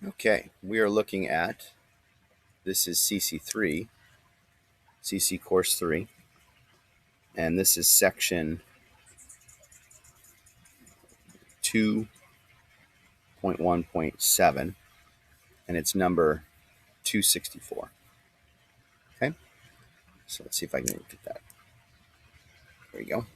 Okay, we are looking at, this is CC3, CC Course 3, and this is section 2.1.7, and it's number 264. Okay, so let's see if I can get that. There we go.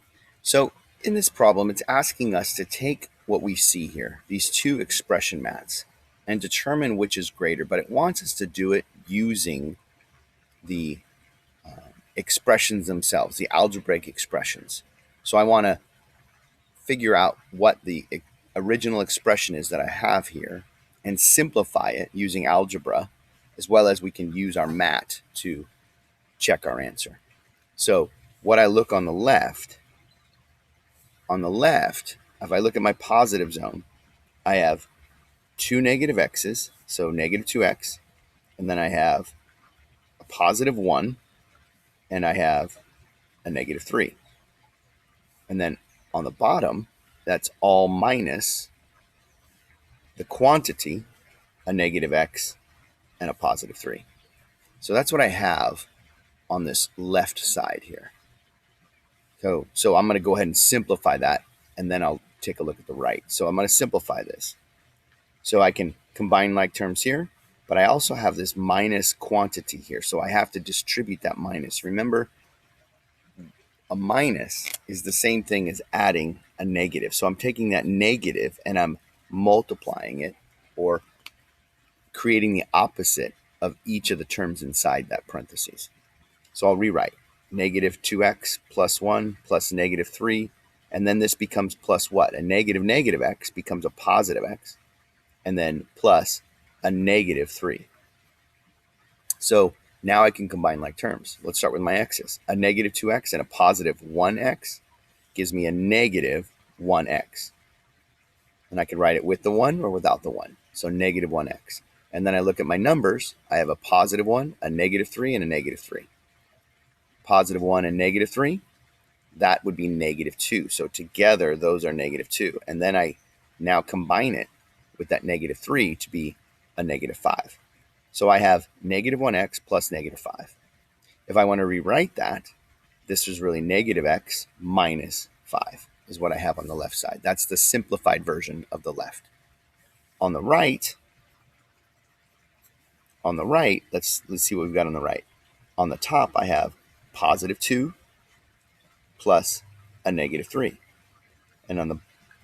So in this problem, it's asking us to take what we see here, these two expression mats, and determine which is greater, but it wants us to do it using the expressions themselves, the algebraic expressions. So I want to figure out what the original expression is that I have here and simplify it using algebra, as well as we can use our mat to check our answer. So what I look on the left, if I look at my positive zone, I have two negative x's, so negative 2x, and then I have a positive 1, and I have a negative 3. And then on the bottom, that's all minus the quantity, a negative x, and a positive 3. So that's what I have on this left side here. So I'm going to go ahead and simplify that, and then I'll take a look at the right. So I'm going to simplify this. So I can combine like terms here, but I also have this minus quantity here. So I have to distribute that minus. Remember, a minus is the same thing as adding a negative. So I'm taking that negative and I'm multiplying it, or creating the opposite of each of the terms inside that parentheses. So I'll rewrite negative 2x plus 1 plus negative 3, and then this becomes plus what? A negative x becomes a positive x, and then plus a negative 3. So now I can combine like terms. Let's start with my x's. A negative 2x and a positive 1x gives me a negative 1x. And I can write it with the 1 or without the 1. So negative 1x. And then I look at my numbers. I have a positive 1, a negative 3, and a negative 3. Positive 1 and negative 3, that would be negative 2. So together, those are negative 2. And then I now combine it with that negative 3 to be a negative 5. So I have negative 1x plus negative 5. If I want to rewrite that, this is really negative x minus 5 is what I have on the left side. That's the simplified version of the left. On the right, let's see what we've got on the right. On the top, I have positive 2 plus a negative 3. And on the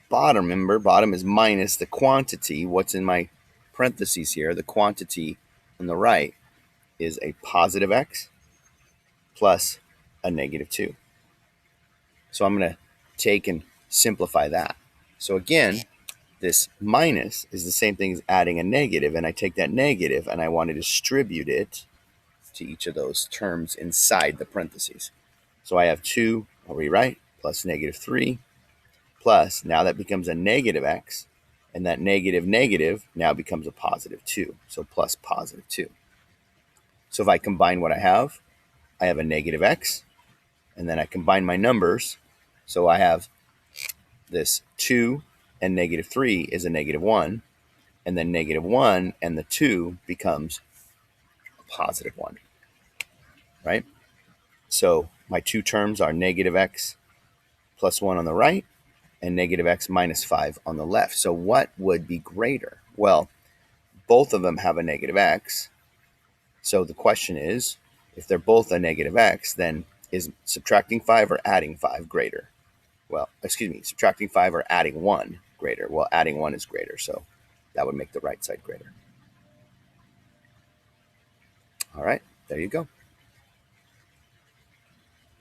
bottom, remember, bottom is minus the quantity. What's in my parentheses here? The quantity on the right is a positive x plus a negative 2. So I'm going to take and simplify that. So again, this minus is the same thing as adding a negative, and I take that negative and I want to distribute it to each of those terms inside the parentheses. So I have 2, I'll rewrite, plus negative 3, plus, now that becomes a negative x, and that negative now becomes a positive 2, so plus positive 2. So if I combine what I have a negative x, and then I combine my numbers, so I have this 2 and negative 3 is a negative 1, and then negative 1 and the 2 becomes a positive 1, right? So my two terms are negative x plus 1 on the right and negative x minus 5 on the left. So what would be greater? Well, both of them have a negative x. So the question is, if they're both a negative x, then is subtracting 5 or adding 5 greater? Well, excuse me, subtracting 5 or adding 1 greater? Well, adding 1 is greater, so that would make the right side greater. All right, there you go.